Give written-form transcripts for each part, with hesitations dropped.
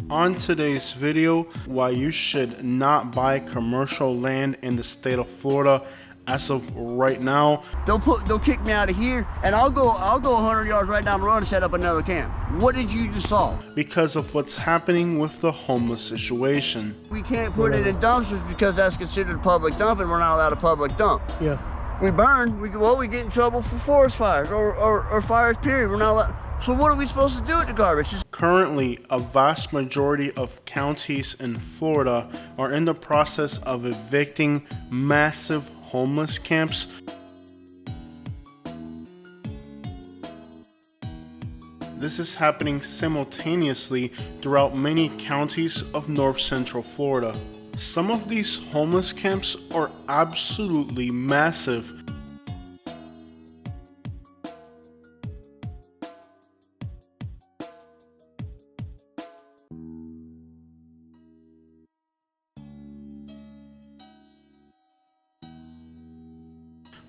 On today's video, why you should not buy commercial land in the state of Florida as of right now. They'll kick me out of here, and I'll go 100 yards right down the road and set up another camp. What did you just solve? Because of what's happening with the homeless situation. We can't put it in dumpsters because that's considered a public dump, and we're not allowed a public dump. Yeah. We burn, we get in trouble for forest fires or fires, period. We're not allowed. So what are we supposed to do with the garbage? Currently, a vast majority of counties in Florida are in the process of evicting massive homeless camps. This is happening simultaneously throughout many counties of North Central Florida. Some of these homeless camps are absolutely massive.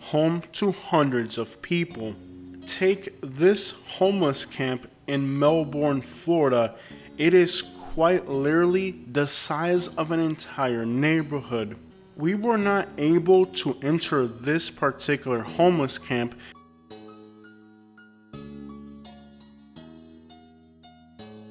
Home to hundreds of people. Take this homeless camp in Melbourne, Florida. It is quite literally the size of an entire neighborhood. We were not able to enter this particular homeless camp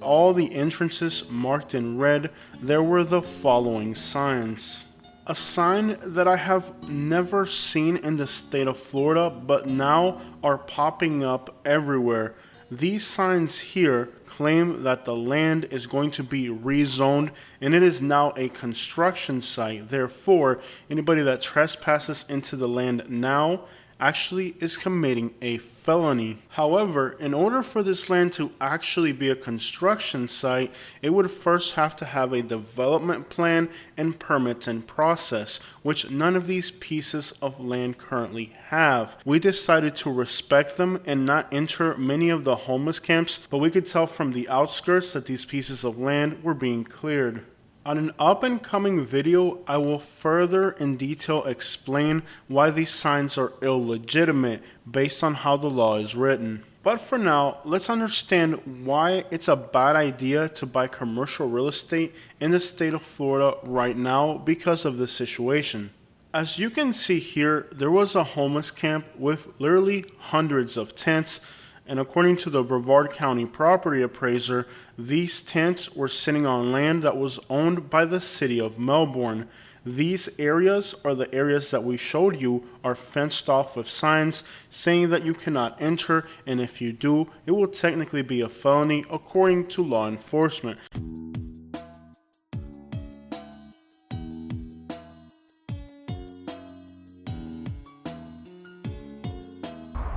all the entrances marked in red. There were the following signs. A sign that I have never seen in the state of Florida, but now are popping up everywhere. These signs here claim that the land is going to be rezoned and it is now a construction site. Therefore, anybody that trespasses into the land now actually is committing a felony. However, in order for this land to actually be a construction site, it would first have to have a development plan and permits in process, which none of these pieces of land currently have. We decided to respect them and not enter many of the homeless camps, but we could tell from the outskirts that these pieces of land were being cleared. On an up-and-coming video, I will further in detail explain why these signs are illegitimate based on how the law is written. But for now, let's understand why it's a bad idea to buy commercial real estate in the state of Florida right now because of this situation. As you can see here, there was a homeless camp with literally hundreds of tents. And according to the Brevard County property appraiser, these tents were sitting on land that was owned by the city of Melbourne. These areas are the areas that we showed you are fenced off with signs saying that you cannot enter, and if you do, it will technically be a felony according to law enforcement.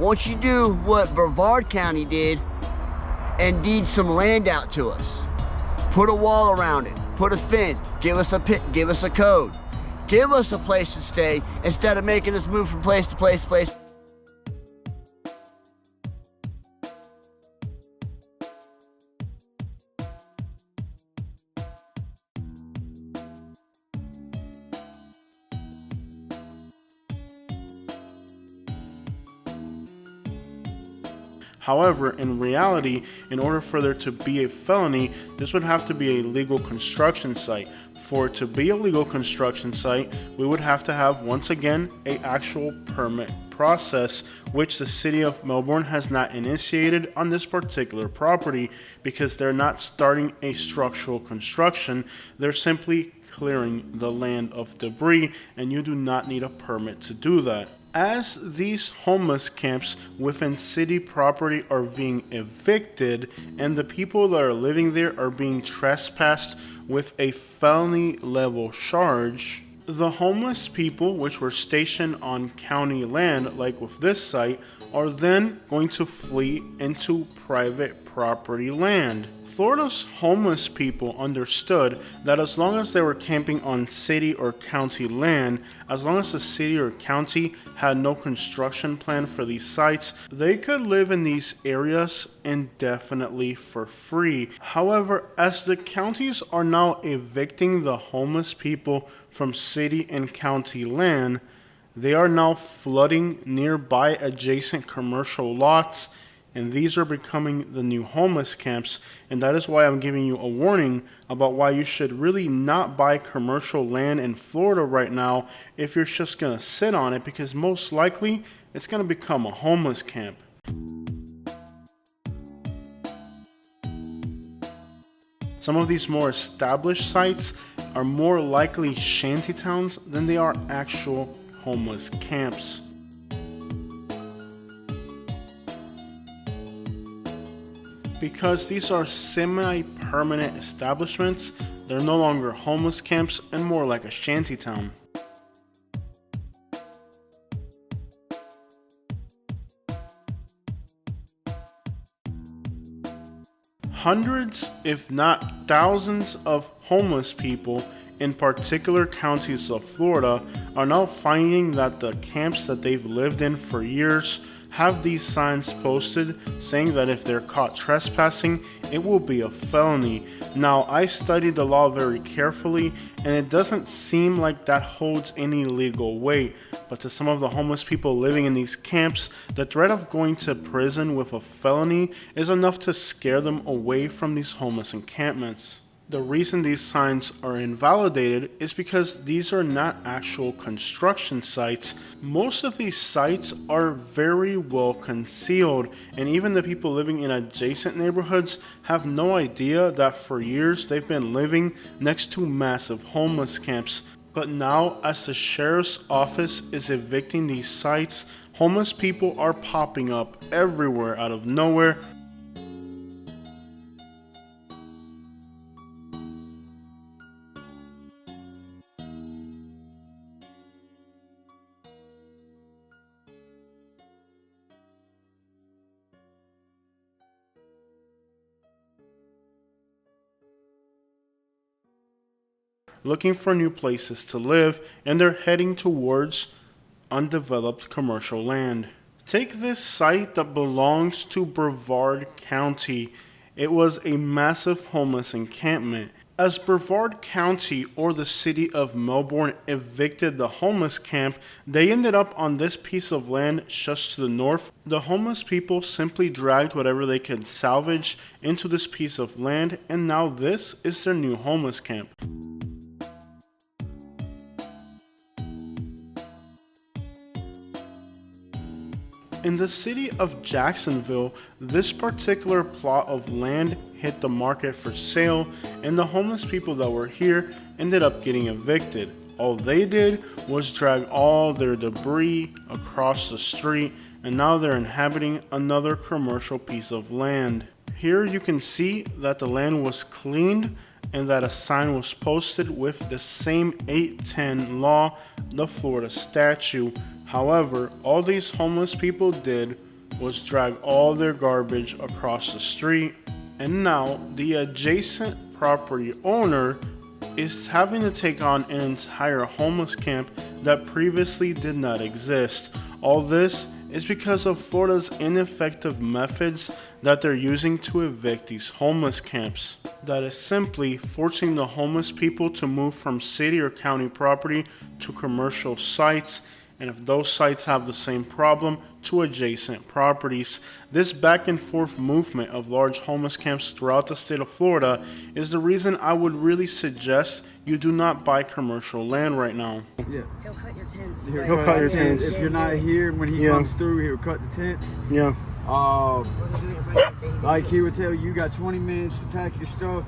Once you do what Brevard County did and deed some land out to us, put a wall around it, put a fence, give us a pit, give us a code, give us a place to stay instead of making us move from place to place to place. However, in reality, in order for there to be a felony, this would have to be a legal construction site. For it to be a legal construction site, we would have to have, once again, an actual permit process, which the city of Melbourne has not initiated on this particular property because they're not starting a structural construction. They're simply clearing the land of debris, and you do not need a permit to do that. As these homeless camps within city property are being evicted and the people that are living there are being trespassed with a felony level charge, the homeless people which were stationed on county land, like with this site, are then going to flee into private property land. Florida's homeless people understood that as long as they were camping on city or county land, as long as the city or county had no construction plan for these sites, they could live in these areas indefinitely for free. However, as the counties are now evicting the homeless people from city and county land, they are now flooding nearby adjacent commercial lots, and these are becoming the new homeless camps, and that is why I'm giving you a warning about why you should really not buy commercial land in Florida right now if you're just going to sit on it, because most likely it's going to become a homeless camp. Some of these more established sites are more likely shanty towns than they are actual homeless camps. Because these are semi-permanent establishments, they're no longer homeless camps and more like a shanty town. Hundreds, if not thousands, of homeless people in particular counties of Florida are now finding that the camps that they've lived in for years have these signs posted saying that if they're caught trespassing, it will be a felony. Now, I studied the law very carefully, and it doesn't seem like that holds any legal weight. But to some of the homeless people living in these camps, the threat of going to prison with a felony is enough to scare them away from these homeless encampments. The reason these signs are invalidated is because these are not actual construction sites. Most of these sites are very well concealed, and even the people living in adjacent neighborhoods have no idea that for years they've been living next to massive homeless camps. But now, as the sheriff's office is evicting these sites, homeless people are popping up everywhere out of nowhere. Looking for new places to live, and they're heading towards undeveloped commercial land. Take this site that belongs to Brevard County. It was a massive homeless encampment. As Brevard County, or the city of Melbourne, evicted the homeless camp, they ended up on this piece of land just to the north. The homeless people simply dragged whatever they could salvage into this piece of land, and now this is their new homeless camp. In the city of Jacksonville, this particular plot of land hit the market for sale, and the homeless people that were here ended up getting evicted. All they did was drag all their debris across the street, and now they're inhabiting another commercial piece of land. Here you can see that the land was cleaned and that a sign was posted with the same 810 law, the Florida statute. However, all these homeless people did was drag all their garbage across the street, and now the adjacent property owner is having to take on an entire homeless camp that previously did not exist. All this is because of Florida's ineffective methods that they're using to evict these homeless camps. That is simply forcing the homeless people to move from city or county property to commercial sites, and if those sites have the same problem, to adjacent properties. This back and forth movement of large homeless camps throughout the state of Florida is the reason I would really suggest you do not buy commercial land right now. Yeah. He'll cut your tents. He'll cut your tents. If you're not here when he comes through, he'll cut the tents. Yeah. Like he would tell you, you got 20 minutes to pack your stuff.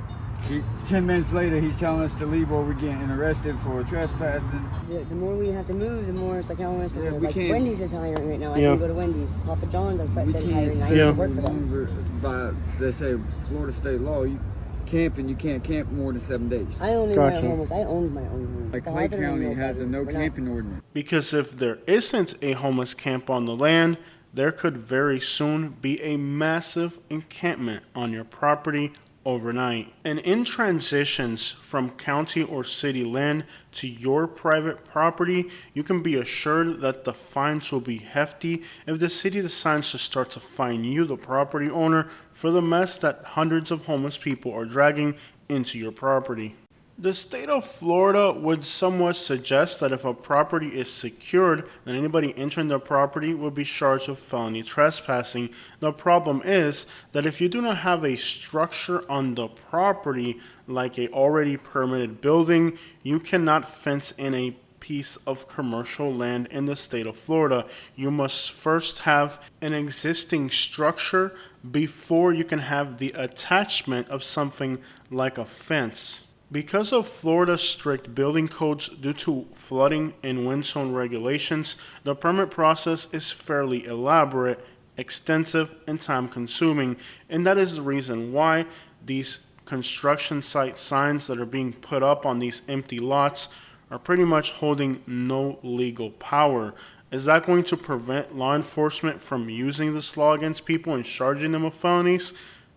10 minutes later, he's telling us to leave or we're getting arrested for trespassing. The more we have to move, the more it's like, how am I supposed to? Like, can't. Wendy's is hiring right now. I can go to Wendy's. Papa John's, I bet We that's can't hiring. I say used no to work for them. longer by, they say, Florida state law, you camping, you can't camp more than 7 days. I only went homeless. I owned my own home. Like Clay County has a no camping ordinance. Because if there isn't a homeless camp on the land, there could very soon be a massive encampment on your property overnight. And in transitions from county or city land to your private property, you can be assured that the fines will be hefty if the city decides to start to fine you, the property owner, for the mess that hundreds of homeless people are dragging into your property. The state of Florida would somewhat suggest that if a property is secured, then anybody entering the property would be charged with felony trespassing. The problem is that if you do not have a structure on the property, like a already permitted building, you cannot fence in a piece of commercial land in the state of Florida. You must first have an existing structure before you can have the attachment of something like a fence. Because of Florida's strict building codes due to flooding and wind zone regulations, the permit process is fairly elaborate, extensive, and time-consuming, and that is the reason why these construction site signs that are being put up on these empty lots are pretty much holding no legal power. Is that going to prevent law enforcement from using this law against people and charging them with felonies?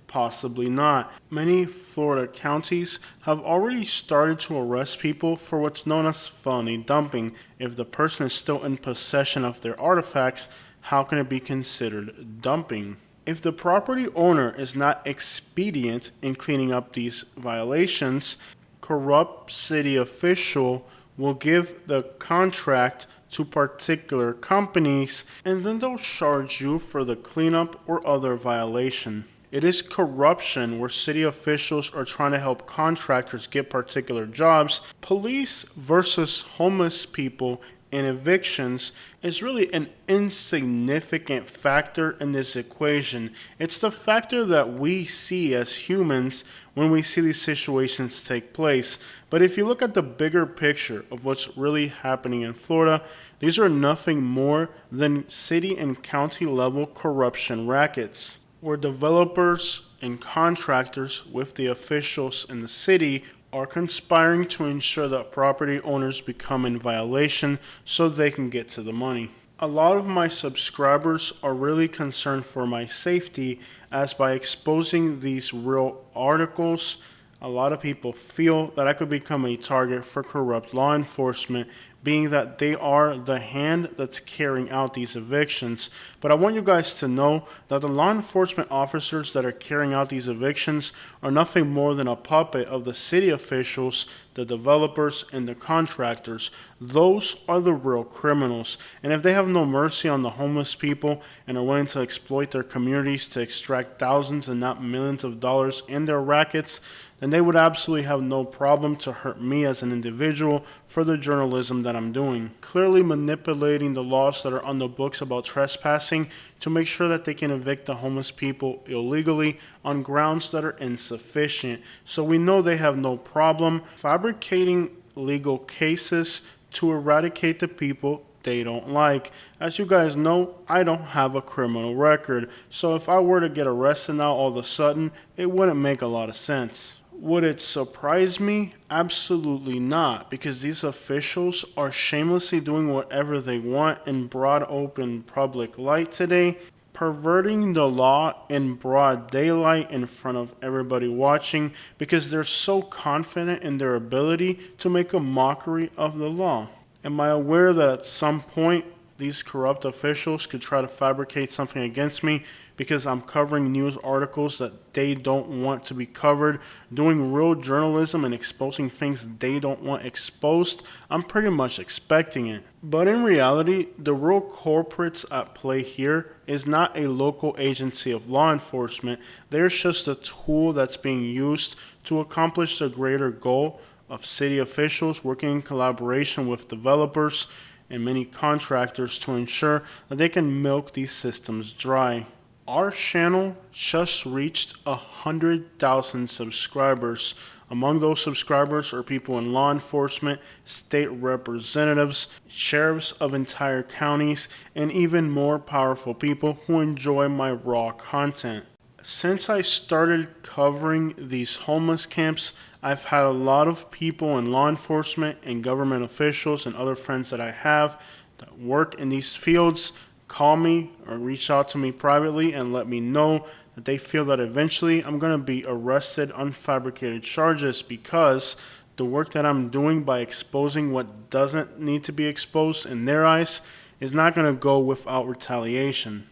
Possibly not. Many Florida counties have already started to arrest people for what's known as felony dumping. If the person is still in possession of their artifacts, how can it be considered dumping? If the property owner is not expedient in cleaning up these violations, corrupt city official will give the contract to particular companies, and then they'll charge you for the cleanup or other violation. It is corruption where city officials are trying to help contractors get particular jobs. Police versus homeless people and evictions is really an insignificant factor in this equation. It's the factor that we see as humans when we see these situations take place. But if you look at the bigger picture of what's really happening in Florida, these are nothing more than city and county level corruption rackets, where developers and contractors with the officials in the city are conspiring to ensure that property owners become in violation so they can get to the money. A lot of my subscribers are really concerned for my safety, as by exposing these real articles, a lot of people feel that I could become a target for corrupt law enforcement, being that they are the hand that's carrying out these evictions. But I want you guys to know that the law enforcement officers that are carrying out these evictions are nothing more than a puppet of the city officials, the developers, and the contractors. Those are the real criminals. And if they have no mercy on the homeless people and are willing to exploit their communities to extract thousands and not millions of dollars in their rackets, then they would absolutely have no problem to hurt me as an individual for the journalism that I'm doing. Clearly manipulating the laws that are on the books about trespassing to make sure that they can evict the homeless people illegally on grounds that are insufficient. So we know they have no problem fabricating legal cases to eradicate the people they don't like. As you guys know, I don't have a criminal record, so if I were to get arrested now all of a sudden, it wouldn't make a lot of sense. Would it surprise me? Absolutely not, because these officials are shamelessly doing whatever they want in broad open public light today, perverting the law in broad daylight in front of everybody watching, because they're so confident in their ability to make a mockery of the law. Am I aware that at some point these corrupt officials could try to fabricate something against me because I'm covering news articles that they don't want to be covered, doing real journalism and exposing things they don't want exposed? I'm pretty much expecting it. But in reality, the real culprits at play here is not a local agency of law enforcement. They're just a tool that's being used to accomplish the greater goal of city officials working in collaboration with developers and many contractors to ensure that they can milk these systems dry. Our channel just reached 100,000 subscribers. Among those subscribers are people in law enforcement, state representatives, sheriffs of entire counties, and even more powerful people who enjoy my raw content. Since I started covering these homeless camps, I've had a lot of people in law enforcement and government officials and other friends that I have that work in these fields call me or reach out to me privately and let me know that they feel that eventually I'm going to be arrested on fabricated charges, because the work that I'm doing by exposing what doesn't need to be exposed in their eyes is not going to go without retaliation.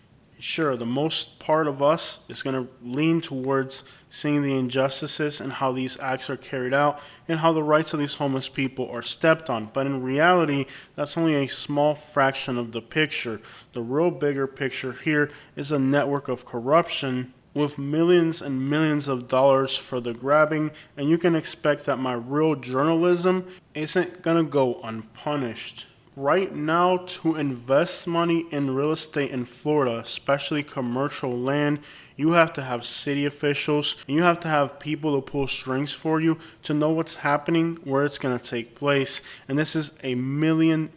Sure, the most part of us is going to lean towards seeing the injustices and how these acts are carried out and how the rights of these homeless people are stepped on. But in reality, that's only a small fraction of the picture. The real bigger picture here is a network of corruption with millions and millions of dollars for the grabbing, and you can expect that my real journalism isn't going to go unpunished. Right now, to invest money in real estate in Florida, especially commercial land, you have to have city officials and you have to have people to pull strings for you to know what's happening, where it's going to take place. And this is $1 million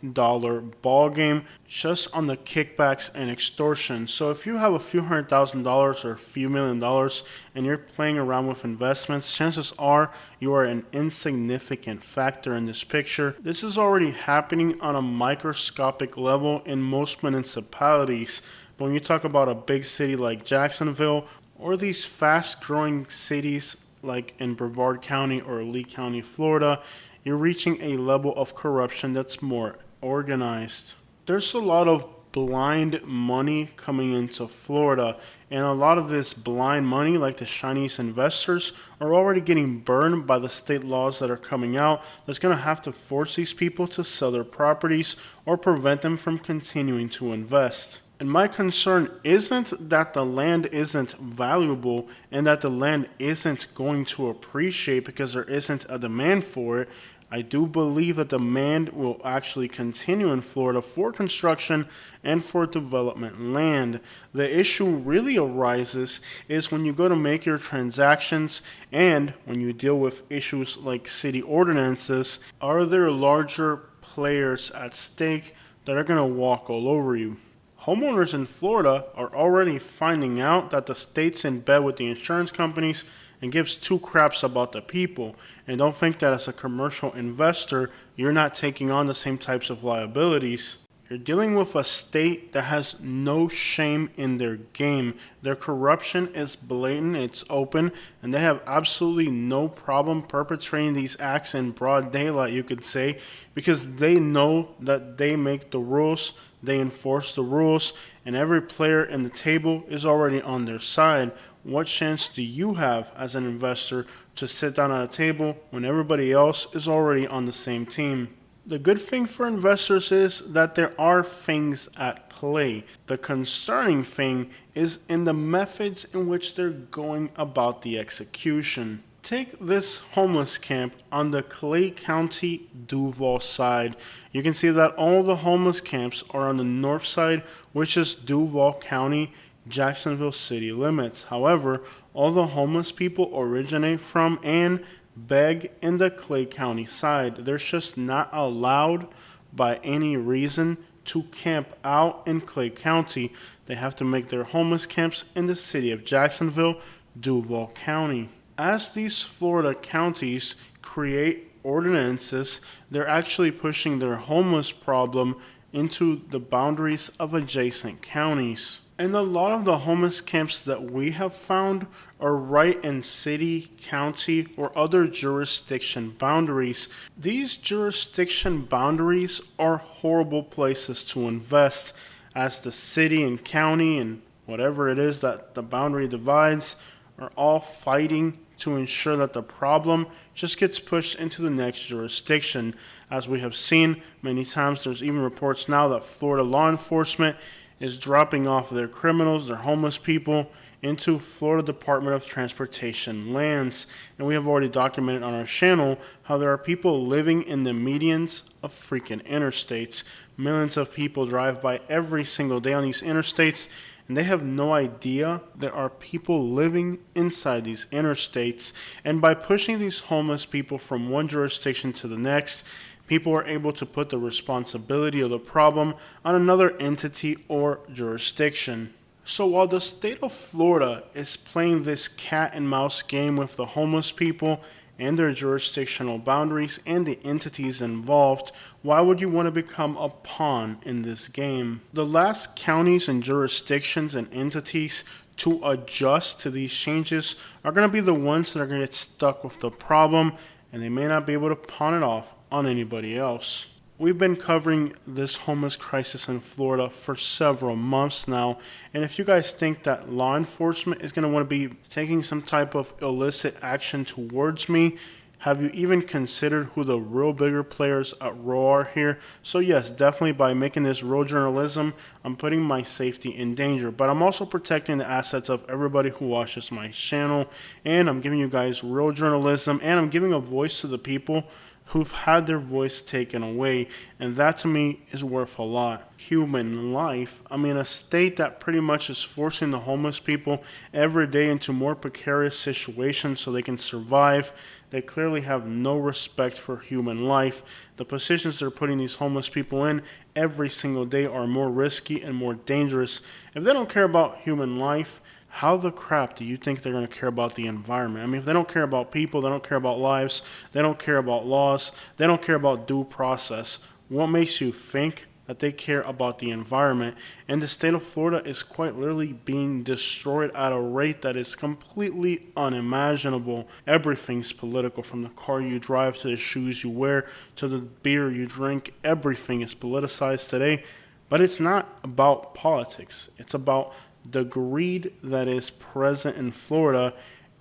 ball game just on the kickbacks and extortion. So if you have a few $100,000 or a few $1 million and you're playing around with investments, chances are you are an insignificant factor in this picture. This is already happening on a microscopic level in most municipalities. But when you talk about a big city like Jacksonville or these fast-growing cities like in Brevard County or Lee County, Florida, you're reaching a level of corruption that's more organized. There's a lot of blind money coming into Florida, and a lot of this blind money, like the Chinese investors, are already getting burned by the state laws that are coming out that's going to have to force these people to sell their properties or prevent them from continuing to invest. And my concern isn't that the land isn't valuable and that the land isn't going to appreciate because there isn't a demand for it. I do believe that demand will actually continue in Florida for construction and for development land. The issue really arises is when you go to make your transactions and when you deal with issues like city ordinances, are there larger players at stake that are going to walk all over you? Homeowners in Florida are already finding out that the state's in bed with the insurance companies and gives two craps about the people. And don't think that as a commercial investor, you're not taking on the same types of liabilities. You're dealing with a state that has no shame in their game. Their corruption is blatant, it's open, and they have absolutely no problem perpetrating these acts in broad daylight, you could say, because they know that they make the rules, they enforce the rules, and every player in the table is already on their side. What chance do you have as an investor to sit down at a table when everybody else is already on the same team? The good thing for investors is that there are things at play. The concerning thing is in the methods in which they're going about the execution. Take this homeless camp on the Clay County Duval side. You can see that all the homeless camps are on the north side, which is Duval County, Jacksonville city limits. However, all the homeless people originate from and beg in the Clay County side. They're just not allowed by any reason to camp out in Clay County. They have to make their homeless camps in the city of Jacksonville, Duval County. As these Florida counties create ordinances, they're actually pushing their homeless problem into the boundaries of adjacent counties. And a lot of the homeless camps that we have found are right in city, county, or other jurisdiction boundaries. These jurisdiction boundaries are horrible places to invest, as the city and county and whatever it is that the boundary divides are all fighting to ensure that the problem just gets pushed into the next jurisdiction. As we have seen many times, there's even reports now that Florida law enforcement is dropping off their criminals, their homeless people, into Florida Department of Transportation lands. And we have already documented on our channel how there are people living in the medians of freaking interstates. Millions of people drive by every single day on these interstates, and they have no idea there are people living inside these interstates. And by pushing these homeless people from one jurisdiction to the next, people are able to put the responsibility of the problem on another entity or jurisdiction. So while the state of Florida is playing this cat and mouse game with the homeless people and their jurisdictional boundaries and the entities involved, why would you want to become a pawn in this game? The last counties and jurisdictions and entities to adjust to these changes are going to be the ones that are going to get stuck with the problem, and they may not be able to pawn it off on anybody else. We've been covering this homeless crisis in Florida for several months now, and if you guys think that law enforcement is going to want to be taking some type of illicit action towards me, have you even considered who the real bigger players at Raw are here? So yes, definitely by making this real journalism, I'm putting my safety in danger, but I'm also protecting the assets of everybody who watches my channel, and I'm giving you guys real journalism, and I'm giving a voice to the people who've had their voice taken away, and that to me is worth a lot. Human life. I mean, a state that pretty much is forcing the homeless people every day into more precarious situations so they can survive. They clearly have no respect for human life. The positions they're putting these homeless people in every single day are more risky and more dangerous. If they don't care about human life, how the crap do you think they're going to care about the environment? I mean, if they don't care about people, they don't care about lives, they don't care about laws, they don't care about due process, what makes you think that they care about the environment? And the state of Florida is quite literally being destroyed at a rate that is completely unimaginable. Everything's political, from the car you drive to the shoes you wear to the beer you drink. Everything is politicized today, but it's not about politics. It's about the greed that is present in Florida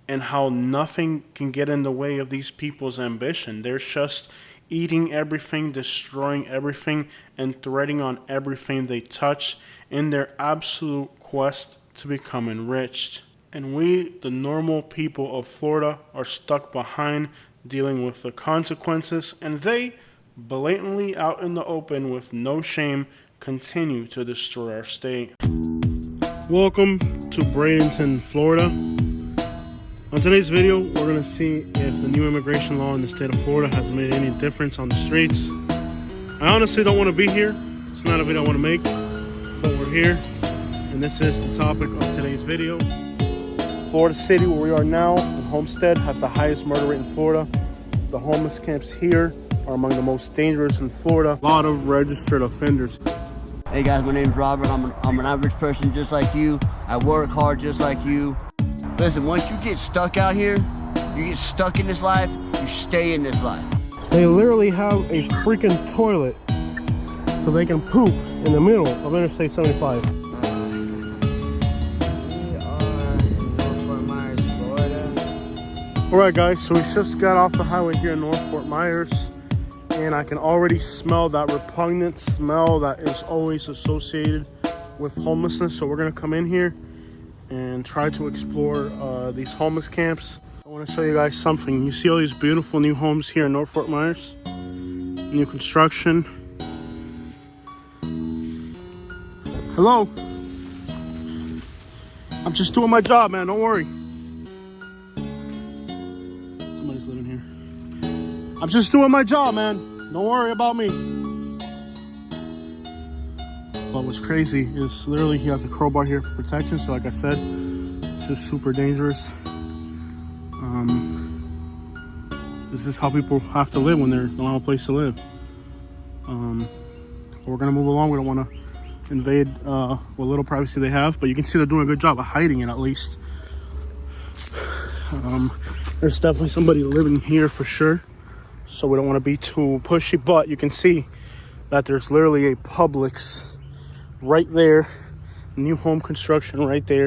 and how nothing can get in the way of these people's ambition. They're just eating everything, destroying everything, and threading on everything they touch in their absolute quest to become enriched. And we, the normal people of Florida, are stuck behind dealing with the consequences, and they, blatantly out in the open with no shame, continue to destroy our state. Welcome to Bradenton, Florida. On today's video, we're going to see if the new immigration law in the state of Florida has made any difference on the streets. I honestly don't want to be here. It's not a video I want to make, but we're here, and this is the topic of today's video. Florida City, where we are now, in Homestead, has the highest murder rate in Florida. The homeless camps here are among the most dangerous in Florida. A lot of registered offenders. Hey guys, my name's Robert. I'm an average person just like you. I work hard just like you. Listen, once you get stuck out here, you get stuck in this life, you stay in this life. They literally have a freaking toilet so they can poop in the middle of Interstate 75. We are in North Fort Myers, Florida. Alright guys, so we just got off the highway here in North Fort Myers, and I can already smell that repugnant smell that is always associated with homelessness. So we're gonna come in here and try to explore these homeless camps. I want to show you guys something. You see all these beautiful new homes here in North Fort Myers, new construction. Hello, I'm just doing my job, man, don't worry. Somebody's living here. I'm just doing my job, man, don't worry about me. But what's crazy is literally he has a crowbar here for protection. So like I said, it's just super dangerous. This is how people have to live when they don't have a place to live. We're gonna move along. We don't want to invade what little privacy they have, but you can see they're doing a good job of hiding it at least. There's definitely somebody living here for sure, so we don't want to be too pushy, but you can see that there's literally a Publix right there, new home construction right there.